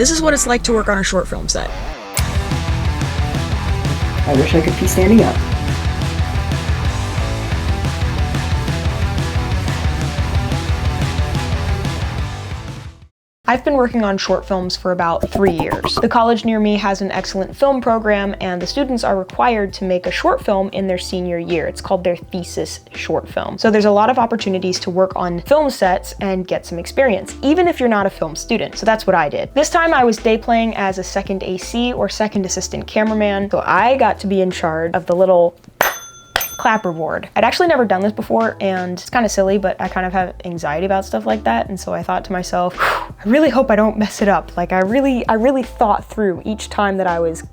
This is what it's like to work on a short film set. I wish I could be standing up. I've been working on short films for about 3 years. The college near me has an excellent film program, and the students are required to make a short film in their senior year. It's called their thesis short film. So there's a lot of opportunities to work on film sets and get some experience, even if you're not a film student. So that's what I did. This time I was day playing as a second AC or second assistant cameraman. So I got to be in charge of the little clapperboard. I'd actually never done this before, and it's kind of silly, but I kind of have anxiety about stuff like that. And so I thought to myself, I really hope I don't mess it up. Like I really thought through each time that I was.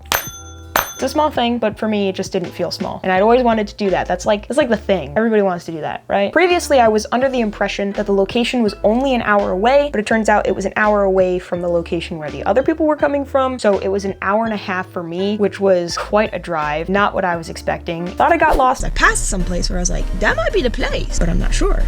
It's a small thing, but for me, it just didn't feel small. And I'd always wanted to do that. That's like the thing. Everybody wants to do that, right? Previously, I was under the impression that the location was only an hour away, but it turns out it was an hour away from the location where the other people were coming from. So it was an hour and a half for me, which was quite a drive. Not what I was expecting. Thought I got lost. I passed someplace where I was like, that might be the place, but I'm not sure.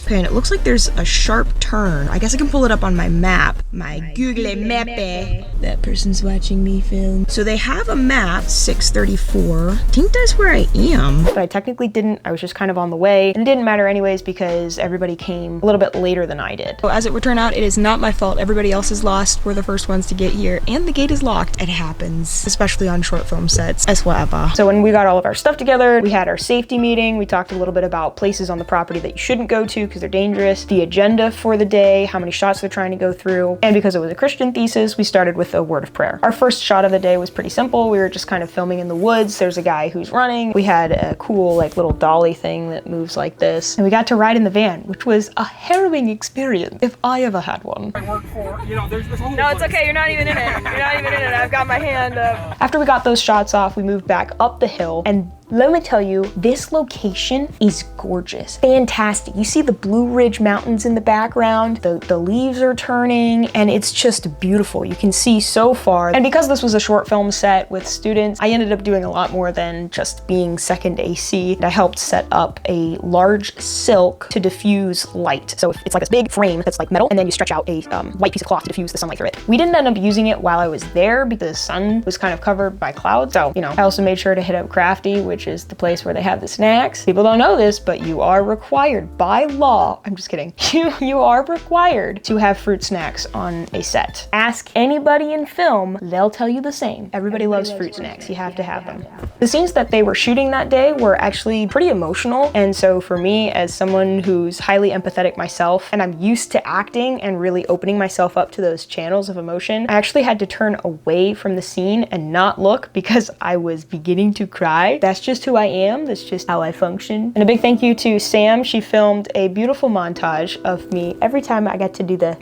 Okay, and it looks like there's a sharp turn. I guess I can pull it up on my map. My Google Mappe. That person's watching me film. So they have a map, 634. I think that's where I am. But I technically didn't. I was just kind of on the way. And it didn't matter anyways because everybody came a little bit later than I did. So as it would turn out, it is not my fault. Everybody else is lost. We're the first ones to get here. And the gate is locked. It happens, especially on short film sets. Es whatever. So when we got all of our stuff together, we had our safety meeting. We talked a little bit about places on the property that you shouldn't go to because they're dangerous, the agenda for the day, how many shots they're trying to go through. And because it was a Christian thesis, we started with a word of prayer. Our first shot of the day was pretty simple. We were just kind of filming in the woods. There's a guy who's running. We had a cool like little dolly thing that moves like this. And we got to ride in the van, which was a harrowing experience if I ever had one. No, it's okay. You're not even in it. You're not even in it. I've got my hand up. After we got those shots off, we moved back up the hill, and let me tell you, this location is gorgeous. Fantastic. You see the Blue Ridge Mountains in the background, the leaves are turning, and it's just beautiful. You can see so far. And because this was a short film set with students, I ended up doing a lot more than just being second AC. I helped set up a large silk to diffuse light. So it's like this big frame that's like metal, and then you stretch out a white piece of cloth to diffuse the sunlight through it. We didn't end up using it while I was there because the sun was kind of covered by clouds. So, I also made sure to hit up Crafty, which is the place where they have the snacks. People don't know this, but you are required by law, I'm just kidding, you are required to have fruit snacks on a set. Ask anybody in film, they'll tell you the same. Everybody loves fruit snacks, you have to have them. The scenes that they were shooting that day were actually pretty emotional, and so for me, as someone who's highly empathetic myself, and I'm used to acting and really opening myself up to those channels of emotion, I actually had to turn away from the scene and not look because I was beginning to cry. That's just who I am. That's just how I function. And a big thank you to Sam. She filmed a beautiful montage of me every time I get to do the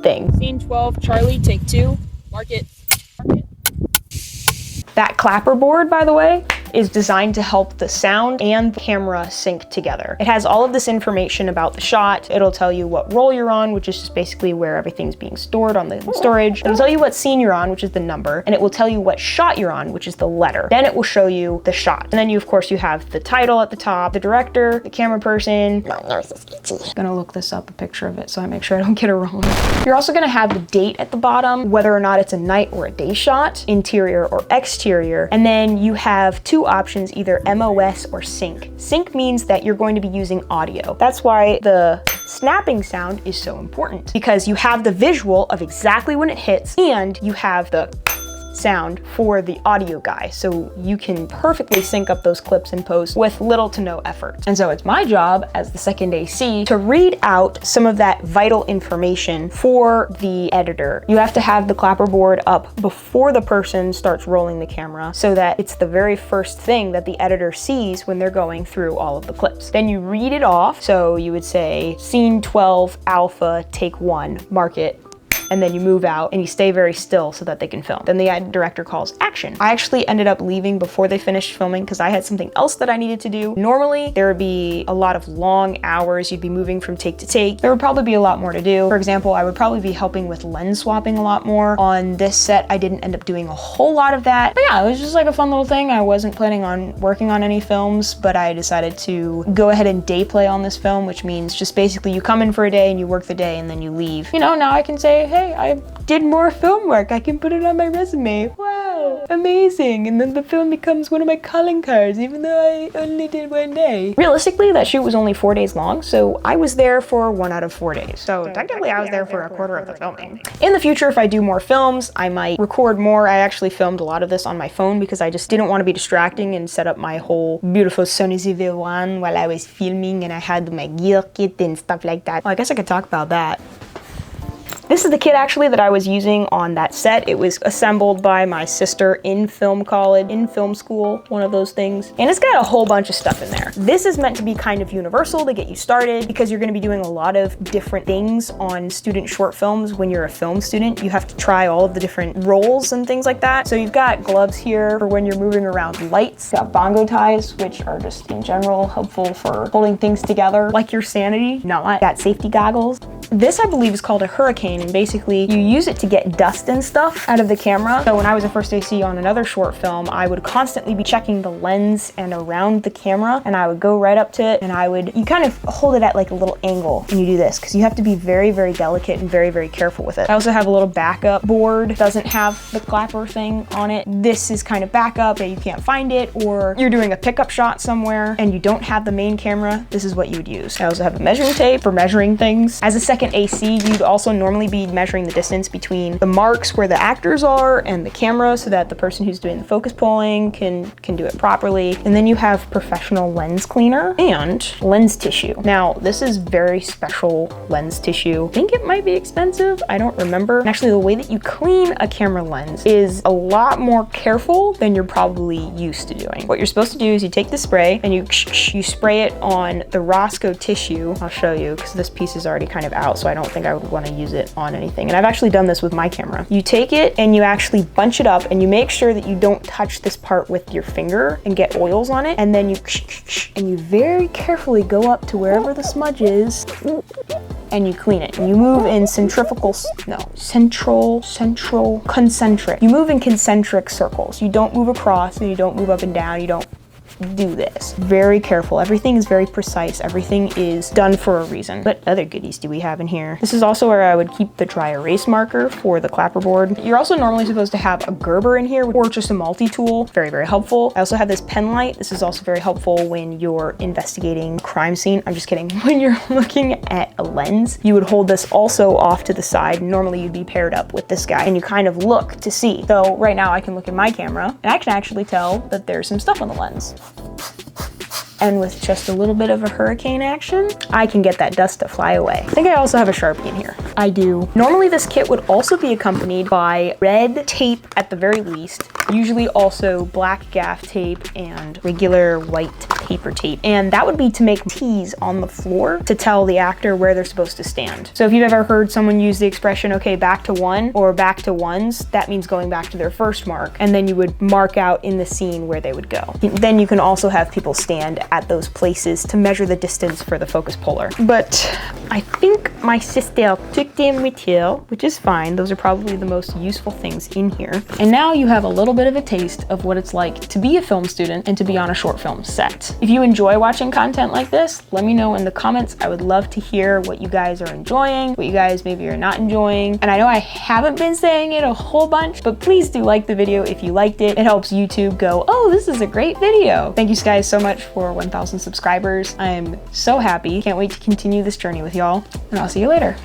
thing. Scene 12, Charlie, take 2. Mark it. That clapperboard, by the way, is designed to help the sound and the camera sync together. It has all of this information about the shot. It'll tell you what roll you're on, which is just basically where everything's being stored on the storage. It'll tell you what scene you're on, which is the number, and it will tell you what shot you're on, which is the letter. Then it will show you the shot. And then you, of course, you have the title at the top, the director, the camera person. My nose is itchy. I'm gonna look this up, a picture of it, so I make sure I don't get it wrong. You're also gonna have the date at the bottom, whether or not it's a night or a day shot, interior or exterior. And then you have two options, either MOS or sync. Sync means that you're going to be using audio. That's why the snapping sound is so important, because you have the visual of exactly when it hits and you have the sound for the audio guy, so you can perfectly sync up those clips in post with little to no effort. And so it's my job as the second AC to read out some of that vital information for the editor. You have to have the clapperboard up before the person starts rolling the camera so that it's the very first thing that the editor sees when they're going through all of the clips. Then you read it off, so you would say scene 12 alpha take 1, mark it, and then you move out and you stay very still so that they can film. Then the director calls action. I actually ended up leaving before they finished filming because I had something else that I needed to do. Normally, there would be a lot of long hours. You'd be moving from take to take. There would probably be a lot more to do. For example, I would probably be helping with lens swapping a lot more. On this set, I didn't end up doing a whole lot of that. But yeah, it was just like a fun little thing. I wasn't planning on working on any films, but I decided to go ahead and day play on this film, which means just basically you come in for a day and you work the day and then you leave. Now I can say, hey, hey, I did more film work. I can put it on my resume. Wow, amazing. And then the film becomes one of my calling cards, even though I only did 1 day. Realistically, that shoot was only 4 days long, so I was there for 1 out of 4 days. So technically I was there for a quarter of the filming. In the future, if I do more films, I might record more. I actually filmed a lot of this on my phone because I just didn't want to be distracting and set up my whole beautiful Sony ZV-1 while I was filming, and I had my gear kit and stuff like that. Well, I guess I could talk about that. This is the kit actually that I was using on that set. It was assembled by my sister in film college, in film school, one of those things. And it's got a whole bunch of stuff in there. This is meant to be kind of universal to get you started because you're gonna be doing a lot of different things on student short films. When you're a film student, you have to try all of the different roles and things like that. So you've got gloves here for when you're moving around lights. You've got bongo ties, which are just in general helpful for holding things together, like your sanity, not. Got safety goggles. This I believe is called a hurricane, and basically you use it to get dust and stuff out of the camera. So when I was a first AC on another short film, I would constantly be checking the lens and around the camera, and I would go right up to it and you kind of hold it at like a little angle when you do this, because you have to be very, very delicate and very, very careful with it. I also have a little backup board. It doesn't have the clapper thing on it. This is kind of backup that you can't find it, or you're doing a pickup shot somewhere and you don't have the main camera. This is what you would use. I also have a measuring tape for measuring things. As a second AC, you'd also normally be measuring the distance between the marks where the actors are and the camera so that the person who's doing the focus pulling can do it properly. And then you have professional lens cleaner and lens tissue. Now, this is very special lens tissue. I think it might be expensive. I don't remember. And actually, the way that you clean a camera lens is a lot more careful than you're probably used to doing. What you're supposed to do is you take the spray and you spray it on the Roscoe tissue. I'll show you because this piece is already kind of out, so I don't think I would want to use it on anything. And I've actually done this with my camera. You take it and you actually bunch it up and you make sure that you don't touch this part with your finger and get oils on it. And then you very carefully go up to wherever the smudge is and you clean it. And you move in concentric. You move in concentric circles. You don't move across and you don't move up and down. You don't do this. Very careful. Everything is very precise. Everything is done for a reason. What other goodies do we have in here? This is also where I would keep the dry erase marker for the clapperboard. You're also normally supposed to have a Gerber in here or just a multi-tool. Very, very helpful. I also have this pen light. This is also very helpful when you're investigating crime scene. I'm just kidding. When you're looking at a lens, you would hold this also off to the side. Normally you'd be paired up with this guy and you kind of look to see. So right now I can look at my camera and I can actually tell that there's some stuff on the lens. And with just a little bit of a hurricane action, I can get that dust to fly away. I think I also have a Sharpie in here. I do. Normally this kit would also be accompanied by red tape at the very least, usually also black gaff tape and regular white paper tape. And that would be to make T's on the floor to tell the actor where they're supposed to stand. So if you've ever heard someone use the expression, okay, back to one or back to ones, that means going back to their first mark. And then you would mark out in the scene where they would go. Then you can also have people stand at those places to measure the distance for the focus puller. But I think my sister took them with her, which is fine. Those are probably the most useful things in here. And now you have a little bit of a taste of what it's like to be a film student and to be on a short film set. If you enjoy watching content like this, let me know in the comments. I would love to hear what you guys are enjoying, what you guys maybe are not enjoying. And I know I haven't been saying it a whole bunch, but please do like the video if you liked it. It helps YouTube go, oh, this is a great video. Thank you guys so much for 1,000 subscribers. I'm so happy. Can't wait to continue this journey with y'all, and I'll see you later.